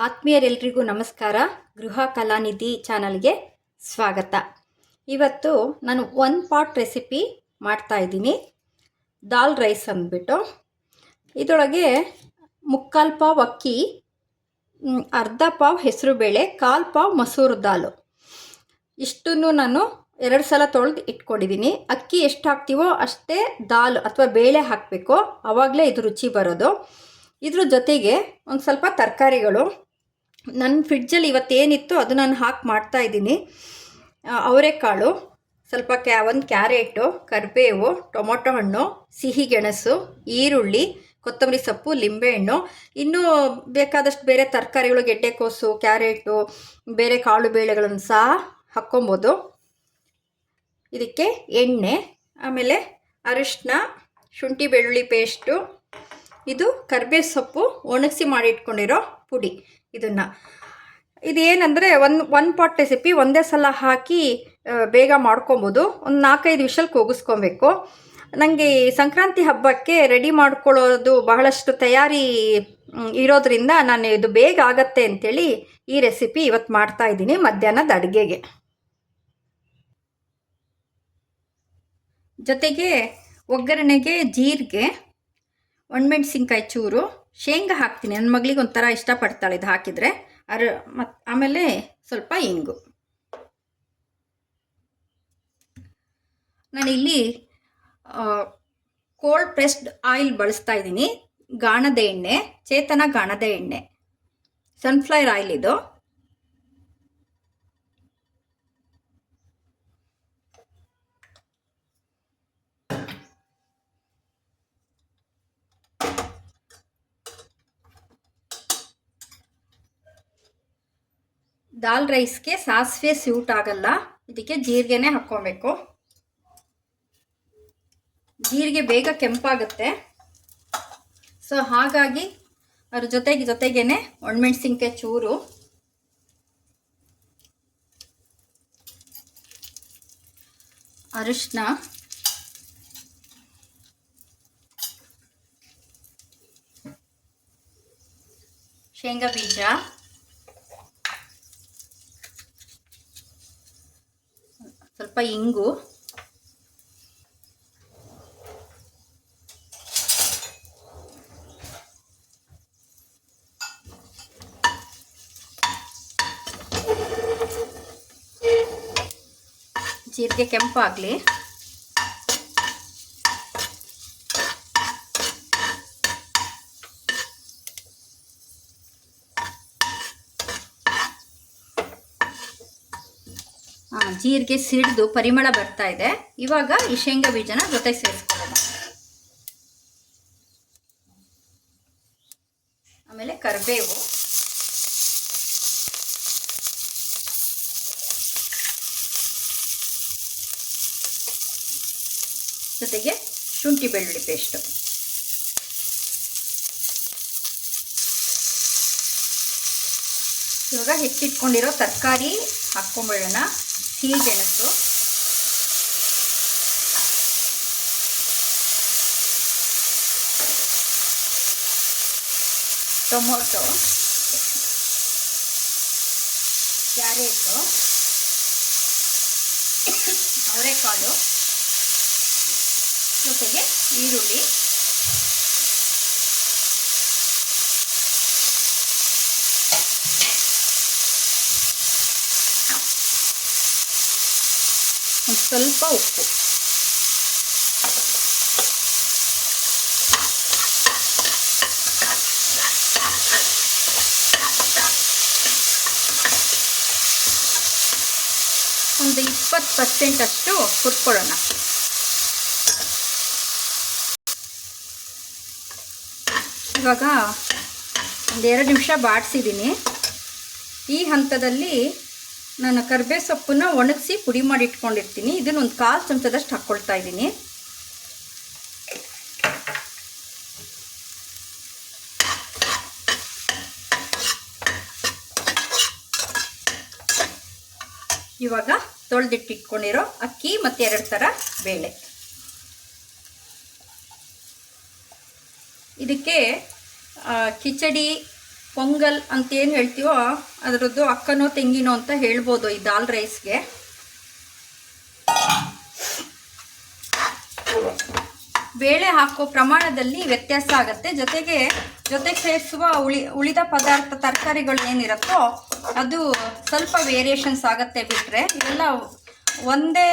ಆತ್ಮೀಯರೆಲ್ಲರಿಗೂ ನಮಸ್ಕಾರ. ಗೃಹ ಕಲಾನಿಧಿ ಚಾನಲ್ಗೆ ಸ್ವಾಗತ. ಇವತ್ತು ನಾನು ಒನ್ ಪಾಟ್ ರೆಸಿಪಿ ಮಾಡ್ತಾಯಿದ್ದೀನಿ, ದಾಲ್ ರೈಸ್ ಅಂದ್ಬಿಟ್ಟು. ಇದರೊಳಗೆ ಮುಕ್ಕಾಲು ಪಾವ್ ಅಕ್ಕಿ, ಅರ್ಧ ಪಾವ್ ಹೆಸರುಬೇಳೆ, ಕಾಲು ಪಾವ್ ಮಸೂರು ದಾಲು, ಇಷ್ಟನ್ನು ನಾನು 2 ಸಲ ತೊಳೆದು ಇಟ್ಕೊಂಡಿದ್ದೀನಿ. ಅಕ್ಕಿ ಎಷ್ಟು ಹಾಕ್ತೀವೋ ಅಷ್ಟೇ ದಾಲ್ ಅಥವಾ ಬೇಳೆ ಹಾಕಬೇಕು, ಆವಾಗಲೇ ಇದು ರುಚಿ ಬರೋದು. ಇದ್ರ ಜೊತೆಗೆ ಒಂದು ಸ್ವಲ್ಪ ತರಕಾರಿಗಳು ನನ್ನ ಫ್ರಿಡ್ಜಲ್ಲಿ ಇವತ್ತೇನಿತ್ತು ಅದು ನಾನು ಹಾಕಿ ಮಾಡ್ತಾಯಿದ್ದೀನಿ. ಅವರೆಕಾಳು, ಸ್ವಲ್ಪ ಒಂದು ಕ್ಯಾರೆಟು, ಕರಿಬೇವು, ಟೊಮೊಟೊ ಹಣ್ಣು, ಸಿಹಿ ಗೆಣಸು, ಈರುಳ್ಳಿ, ಕೊತ್ತಂಬರಿ ಸೊಪ್ಪು, ಲಿಂಬೆಹಣ್ಣು, ಇನ್ನೂ ಬೇಕಾದಷ್ಟು ಬೇರೆ ತರಕಾರಿಗಳು, ಗೆಡ್ಡೆಕೋಸು, ಕ್ಯಾರೆಟು, ಬೇರೆ ಕಾಳು ಬೇಳೆಗಳನ್ನು ಸಹ ಹಾಕ್ಕೊಬೋದು. ಇದಕ್ಕೆ ಎಣ್ಣೆ, ಆಮೇಲೆ ಅರಿಶಿನ, ಶುಂಠಿ ಬೆಳ್ಳುಳ್ಳಿ ಪೇಸ್ಟು, ಇದು ಕರಿಬೇವು ಸೊಪ್ಪು ಒಣಗಿಸಿ ಮಾಡಿಟ್ಕೊಂಡಿರೋ ಪುಡಿ. ಇದೇನೆಂದರೆ ಒನ್ ಪಾಟ್ ರೆಸಿಪಿ, ಒಂದೇ ಸಲ ಹಾಕಿ ಬೇಗ ಮಾಡ್ಕೊಬೋದು. ಒಂದು 4-5 ವಿಷಲ್ ಕೂಗಿಸ್ಕೊಬೇಕು. ನನಗೆ ಸಂಕ್ರಾಂತಿ ಹಬ್ಬಕ್ಕೆ ರೆಡಿ ಮಾಡ್ಕೊಳ್ಳೋದು ಬಹಳಷ್ಟು ತಯಾರಿ ಇರೋದ್ರಿಂದ ನಾನು ಇದು ಬೇಗ ಆಗತ್ತೆ ಅಂಥೇಳಿ ಈ ರೆಸಿಪಿ ಇವತ್ತು ಮಾಡ್ತಾಯಿದ್ದೀನಿ ಮಧ್ಯಾಹ್ನದ ಅಡುಗೆಗೆ. ಜೊತೆಗೆ ಒಗ್ಗರಣೆಗೆ ಜೀರಿಗೆ, ಒಣಮೆಣ್ಸಿನ್ಕಾಯಿ ಚೂರು, ಶೇಂಗಾ ಹಾಕ್ತೀನಿ. ನನ್ನ ಮಗಳಿಗೆ ಒಂಥರ ಇಷ್ಟಪಡ್ತಾಳೆ ಇದು ಹಾಕಿದರೆ. ಆಮೇಲೆ ಸ್ವಲ್ಪ ಇಂಗು. ನಾನಿಲ್ಲಿ ಕೋಲ್ಡ್ ಪ್ರೆಸ್ಡ್ ಆಯಿಲ್ ಬಳಸ್ತಾ ಇದ್ದೀನಿ. ಗಾಣದ ಎಣ್ಣೆ, ಚೇತನ ಗಾಣದ ಎಣ್ಣೆ, ಸನ್ಫ್ಲವರ್ ಆಯಿಲ್ ಇದು. ದಾಲ್ ರೈಸ್ಗೆ ಸಾಸಿವೆ ಸ್ಯೂಟ್ ಆಗಲ್ಲ, ಇದಕ್ಕೆ ಜೀರಿಗೆನೇ ಹಾಕ್ಕೊಬೇಕು. ಜೀರಿಗೆ ಬೇಗ ಕೆಂಪಾಗುತ್ತೆ, ಸೊ ಹಾಗಾಗಿ ಅದ್ರ ಜೊತೆಗೇನೆ ಒಣಮೆಣ್ಸಿನ್ಕಾಯಿ ಚೂರು, ಅರಿಶಿನ, ಶೇಂಗಾ ಬೀಜ, ಸ್ವಲ್ಪ ಇಂಗು, ಜೀರಿಗೆ ಕೆಂಪಾಗಲಿ. ಜೀರಿಗೆ ಸಿಡಿದು ಪರಿಮಳ ಬರ್ತಾ ಇದೆ. ಇವಾಗ ಈ ಶೇಂಗಾ ಬೀಜನ ಜೊತೆಗೆ ಸೇರಿಸ್ಕೊಳ್ಳೋಣ. ಆಮೇಲೆ ಕರಿಬೇವು, ಜೊತೆಗೆ ಶುಂಠಿ ಬೆಳ್ಳುಳ್ಳಿ ಪೇಸ್ಟು. ಇವಾಗ ಹೆಚ್ಚಿಟ್ಕೊಂಡಿರೋ ತರಕಾರಿ ಹಾಕ್ಕೊಂಬಿಡೋಣ. ಸಿಹಿ ಗೆಣಸು, ಟೊಮೊಟೊ, ಕ್ಯಾರೆಟು, ಅವರೆಕಾಳು, ಜೊತೆಗೆ ಈರುಳ್ಳಿ, ಒಂದು ಸ್ವಲ್ಪ ಉಪ್ಪು. ಒಂದು 20% ಅಷ್ಟು ಹುರ್ಕೊಳ್ಳೋಣ. ಇವಾಗ 1-2 ನಿಮಿಷ ಬಾಡಿಸಿದ್ದೀನಿ. ಈ ಹಂತದಲ್ಲಿ ನಾನು ಕರಿಬೇವು ಸೊಪ್ಪನ್ನ ಒಣಗಿಸಿ ಪುಡಿ ಮಾಡಿ ಇಟ್ಕೊಂಡಿರ್ತೀನಿ. ಇದನ್ನು ಒಂದು 1/4 ಚಮಚದಷ್ಟು ಹಾಕ್ಕೊಳ್ತಾ ಇದ್ದೀನಿ. ಇವಾಗ ತೊಳೆದಿಟ್ಟಿಟ್ಕೊಂಡಿರೋ ಅಕ್ಕಿ ಮತ್ತು 2 ಥರ ಬೇಳೆ. ಇದಕ್ಕೆ ಕಿಚಡಿ ಪೊಂಗಲ್ ಅಂತೇನು ಹೇಳ್ತೀವೋ ಅದರದ್ದು ಅಕ್ಕನೋ ತೆಂಗಿನೋ ಅಂತ ಹೇಳ್ಬೋದು ಈ ದಾಲ್ ರೈಸ್ಗೆ. ಬೇಳೆ ಹಾಕೋ ಪ್ರಮಾಣದಲ್ಲಿ ವ್ಯತ್ಯಾಸ ಆಗುತ್ತೆ. ಜೊತೆಗೆ ಸೇರಿಸುವ ಉಳಿದ ಪದಾರ್ಥ ತರಕಾರಿಗಳು ಏನಿರುತ್ತೋ ಅದು ಸ್ವಲ್ಪ ವೇರಿಯೇಷನ್ಸ್ ಆಗುತ್ತೆ ಬಿಟ್ಟರೆ ಇವೆಲ್ಲ ಒಂದೇ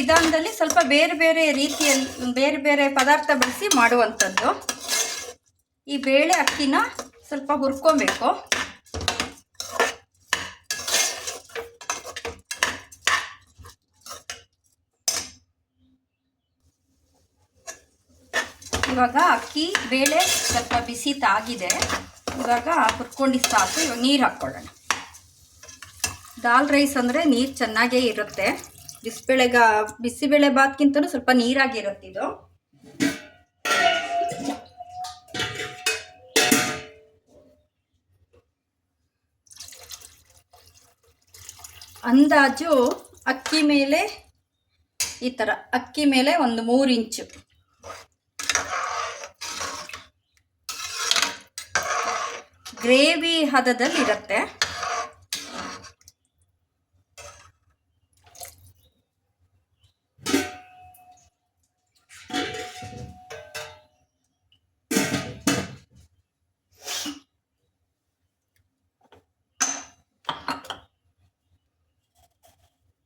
ವಿಧಾನದಲ್ಲಿ ಸ್ವಲ್ಪ ಬೇರೆ ಬೇರೆ ರೀತಿಯಲ್ಲಿ ಬೇರೆ ಬೇರೆ ಪದಾರ್ಥ ಬಳಸಿ ಮಾಡುವಂಥದ್ದು. ಈ ಬೇಳೆ ಅಕ್ಕಿನ ಸ್ವಲ್ಪ ಹುರ್ಕೊಬೇಕು. ಇವಾಗ ಅಕ್ಕಿ ಬೇಳೆ ಸ್ವಲ್ಪ ಬಿಸಿ ತಾಗಿದೆ. ಇವಾಗ ಹುರ್ಕೊಂಡಿದ್ದು ಸಾಕು. ಇವಾಗ ನೀರು ಹಾಕ್ಕೊಳ್ಳೋಣ. ದಾಲ್ ರೈಸ್ ಅಂದರೆ ನೀರು ಚೆನ್ನಾಗೇ ಇರುತ್ತೆ. ಬಿಸಿಬೇಳೆ ಬಾತ್ಗಿಂತಲೂ ಸ್ವಲ್ಪ ನೀರಾಗಿರುತ್ತೆ ಇದು. ಅಂದಾಜು ಅಕ್ಕಿ ಮೇಲೆ ಈ ಥರ ಅಕ್ಕಿ ಮೇಲೆ ಒಂದು 3 ಇಂಚು ಗ್ರೇವಿ ಹದದಲ್ಲಿ ಇರುತ್ತೆ.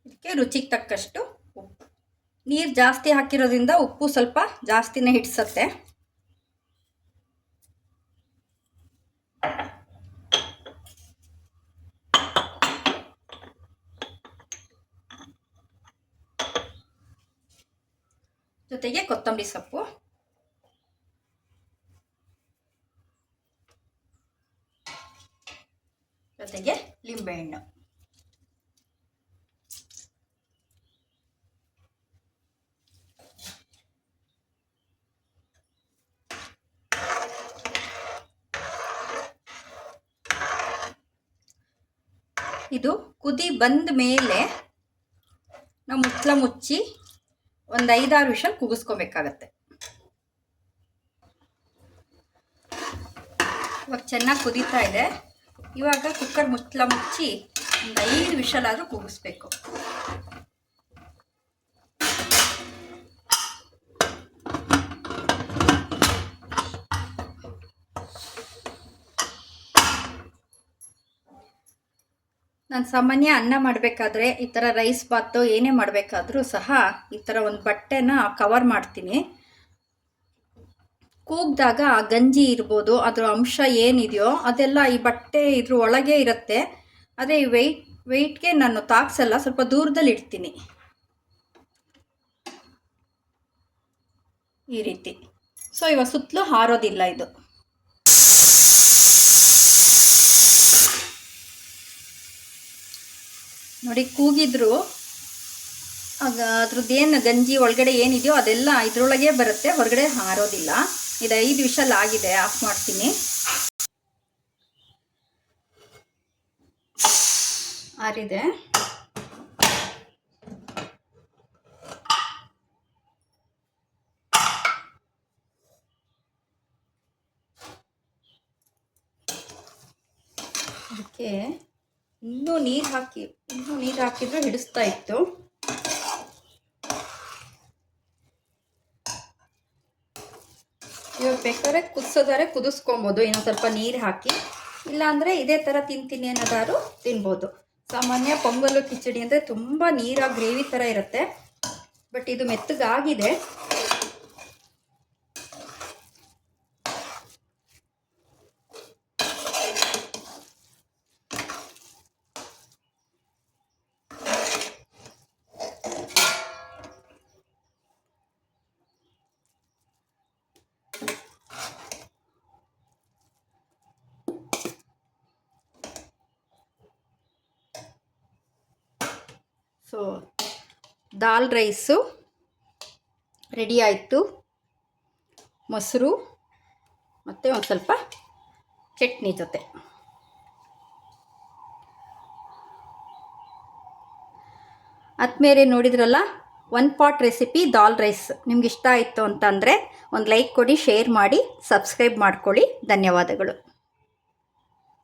ಇದಕ್ಕೆ ರುಚಿಗೆ ತಕ್ಕಷ್ಟು ಉಪ್ಪು. ನೀರು ಜಾಸ್ತಿ ಹಾಕಿರೋದ್ರಿಂದ ಉಪ್ಪು ಸ್ವಲ್ಪ ಜಾಸ್ತಿನೇ ಹಿಡಿಸುತ್ತೆ. ಜೊತೆಗೆ ಕೊತ್ತಂಬರಿ ಸೊಪ್ಪು, ಜೊತೆಗೆ ಲಿಂಬೆಹಣ್ಣು. ಇದು ಕುದಿ ಬಂದ ಮೇಲೆ ನಾವು ಮುಚ್ಚಳ ಮುಚ್ಚಿ ಒಂದು 5-6 ವಿಷಲ್ ಕೂಗಿಸ್ಕೊಬೇಕಾಗತ್ತೆ. ಇವಾಗ ಚೆನ್ನಾಗಿ ಕುದೀತಾ ಇದೆ. ಇವಾಗ ಕುಕ್ಕರ್ ಮುಚ್ಚಳ ಮುಚ್ಚಿ ಒಂದು 5 ವಿಷಲ್ ಆದರೂ ಕೂಗಿಸ್ಬೇಕು. ನಾನು ಸಾಮಾನ್ಯ ಅನ್ನ ಮಾಡಬೇಕಾದ್ರೆ ಈ ಥರ ರೈಸ್ ಬಾತು ಏನೇ ಮಾಡಬೇಕಾದ್ರೂ ಸಹ ಈ ಥರ ಒಂದು ಬಟ್ಟೆನ ಕವರ್ ಮಾಡ್ತೀನಿ. ಕೂಗಿದಾಗ ಗಂಜಿ ಇರ್ಬೋದು, ಅದರ ಅಂಶ ಏನಿದೆಯೋ ಅದೆಲ್ಲ ಈ ಬಟ್ಟೆ ಇದ್ರ ಒಳಗೆ ಇರುತ್ತೆ. ಅದೇ ವೆಯ್ಟ್ಗೆ ನಾನು ತಾಕ್ಸಲ್ಲ, ಸ್ವಲ್ಪ ದೂರದಲ್ಲಿ ಇಡ್ತೀನಿ ಈ ರೀತಿ. ಸೊ ಇವಾಗ ಸುತ್ತಲೂ ಹಾರೋದಿಲ್ಲ ಇದು. ನೋಡಿ ಕೂಗಿದ್ರು ಆಗ ಅದ್ರದ್ದೇನು ಗಂಜಿ ಒಳಗಡೆ ಏನಿದೆಯೋ ಅದೆಲ್ಲ ಇದ್ರೊಳಗೆ ಬರುತ್ತೆ, ಹೊರಗಡೆ ಹಾರೋದಿಲ್ಲ. ಇದು 5 ವಿಷಲ್ ಆಗಿದೆ, ಆಫ್ ಮಾಡ್ತೀನಿ. ಆರಿದೆ. ಅದಕ್ಕೆ ಇನ್ನೂ ನೀರು ಹಾಕಿದ್ರೆ ಹಿಡಿಸ್ತಾ ಇತ್ತು. ಇವಾಗ ಬೇಕಾದ್ರೆ ಕುದಿಸೋದಾರೆ ಕುದಿಸ್ಕೊಬೋದು, ಇನ್ನೊಂದು ಸ್ವಲ್ಪ ನೀರು ಹಾಕಿ. ಇಲ್ಲಾಂದರೆ ಇದೇ ಥರ ತಿಂತೀನಿ ಅನ್ನೋದಾದ್ರು ತಿನ್ಬೋದು. ಸಾಮಾನ್ಯ ಪೊಂಗಲ್ಲು ಕಿಚಡಿ ಅಂದರೆ ತುಂಬ ನೀರಾಗಿ ಗ್ರೇವಿ ಥರ ಇರುತ್ತೆ. ಬಟ್ ಇದು ಮೆತ್ತಗಾಗಿದೆ. ಸೊ ದಾಲ್ ರೈಸು ರೆಡಿ ಆಯಿತು. ಮೊಸರು ಮತ್ತು ಒಂದು ಸ್ವಲ್ಪ ಚಟ್ನಿ ಜೊತೆ. ಆದ್ಮೇಲೆ ನೋಡಿದ್ರಲ್ಲ 1 ಪಾಟ್ ರೆಸಿಪಿ ದಾಲ್ ರೈಸ್ ನಿಮ್ಗೆ ಇಷ್ಟ ಆಯಿತು ಅಂತಂದರೆ ಒಂದು ಲೈಕ್ ಕೊಡಿ, ಶೇರ್ ಮಾಡಿ, ಸಬ್ಸ್ಕ್ರೈಬ್ ಮಾಡ್ಕೊಳ್ಳಿ. ಧನ್ಯವಾದಗಳು.